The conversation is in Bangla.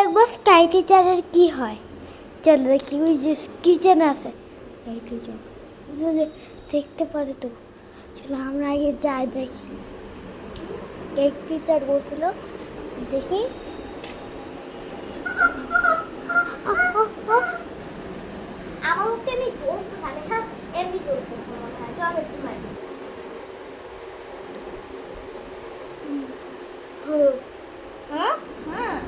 দেখবো স্কাই টিচারের কি হয়। চলো দেখি, ওই যে কিচেন আছে স্কাই টিচার দেখতে পারে তো। চলো আমরা আগে যাই দেখি। স্কাই টিচার বলছিল দেখি। আমার ওকে আমি জোর খাবে, হ্যাঁ এমনি করতেছে মনে হয়। চলো তোমার হ্যাঁ হ্যাঁ